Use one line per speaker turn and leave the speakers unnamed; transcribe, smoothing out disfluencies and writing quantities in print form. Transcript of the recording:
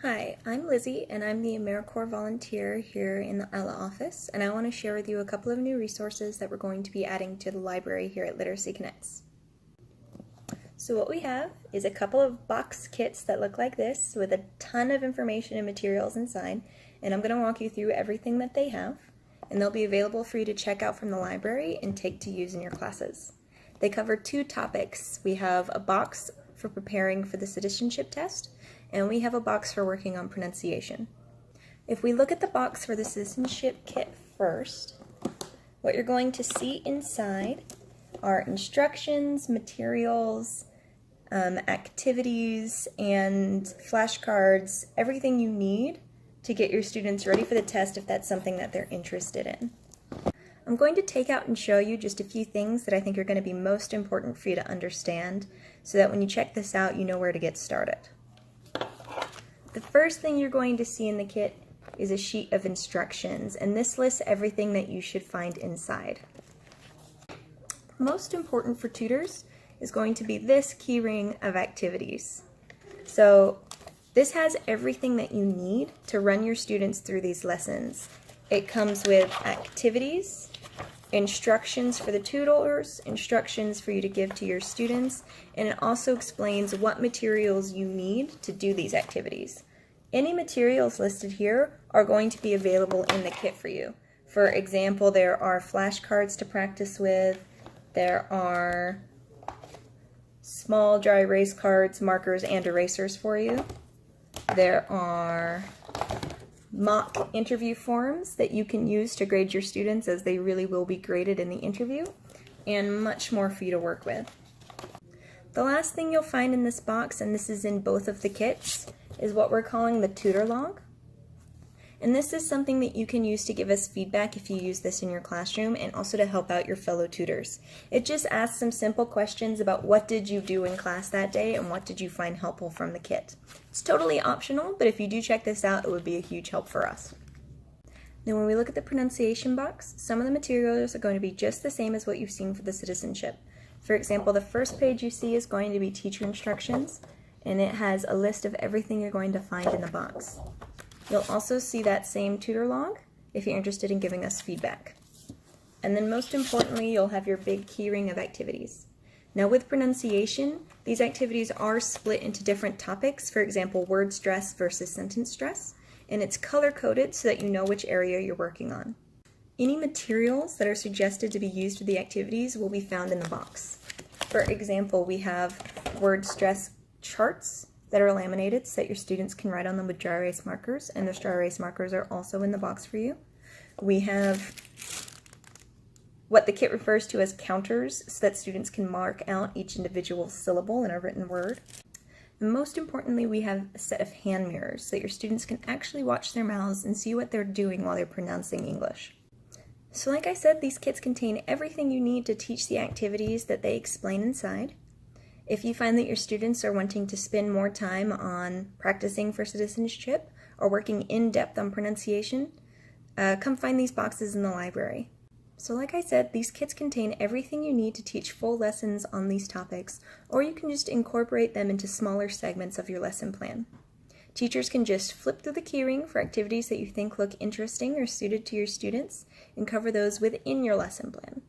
Hi, I'm Lizzie and I'm the AmeriCorps volunteer here in the Ella office, and I want to share with you a couple of new resources that we're going to be adding to the library here at Literacy Connects. So what we have is a couple of box kits that look like this with a ton of information and materials inside, and I'm going to walk you through everything that they have, and they'll be available for you to check out from the library and take to use in your classes. They cover two topics. We have a box for preparing for the citizenship test, and we have a box for working on pronunciation. If we look at the box for the citizenship kit first, what you're going to see inside are instructions, materials, activities, and flashcards, everything you need to get your students ready for the test if that's something that they're interested in. I'm going to take out and show you just a few things that I think are going to be most important for you to understand so that when you check this out, you know where to get started. The first thing you're going to see in the kit is a sheet of instructions, and this lists everything that you should find inside. Most important for tutors is going to be this keyring of activities. So this has everything that you need to run your students through these lessons. It comes with activities, instructions for the tutors, instructions for you to give to your students, and it also explains what materials you need to do these activities. Any materials listed here are going to be available in the kit for you. For example, there are flashcards to practice with, there are small dry erase cards, markers, and erasers for you. There are mock interview forms that you can use to grade your students, as they really will be graded in the interview, and much more for you to work with. The last thing you'll find in this box, and this is in both of the kits, is what we're calling the Tutor Log. And this is something that you can use to give us feedback if you use this in your classroom, and also to help out your fellow tutors. It just asks some simple questions about what did you do in class that day and what did you find helpful from the kit. It's totally optional, but if you do check this out, it would be a huge help for us. Now when we look at the pronunciation box, some of the materials are going to be just the same as what you've seen for the citizenship. For example, the first page you see is going to be teacher instructions, and it has a list of everything you're going to find in the box. You'll also see that same tutor log if you're interested in giving us feedback. And then most importantly, you'll have your big keyring of activities. Now with pronunciation, these activities are split into different topics, for example, word stress versus sentence stress, and it's color-coded so that you know which area you're working on. Any materials that are suggested to be used for the activities will be found in the box. For example, we have word stress charts that are laminated so that your students can write on them with dry erase markers, and those dry erase markers are also in the box for you. We have what the kit refers to as counters so that students can mark out each individual syllable in a written word. And most importantly, we have a set of hand mirrors so that your students can actually watch their mouths and see what they're doing while they're pronouncing English. So like I said, these kits contain everything you need to teach the activities that they explain inside. If you find that your students are wanting to spend more time on practicing for citizenship or working in depth on pronunciation, come find these boxes in the library. So like I said, these kits contain everything you need to teach full lessons on these topics, or you can just incorporate them into smaller segments of your lesson plan. Teachers can just flip through the keyring for activities that you think look interesting or suited to your students and cover those within your lesson plan.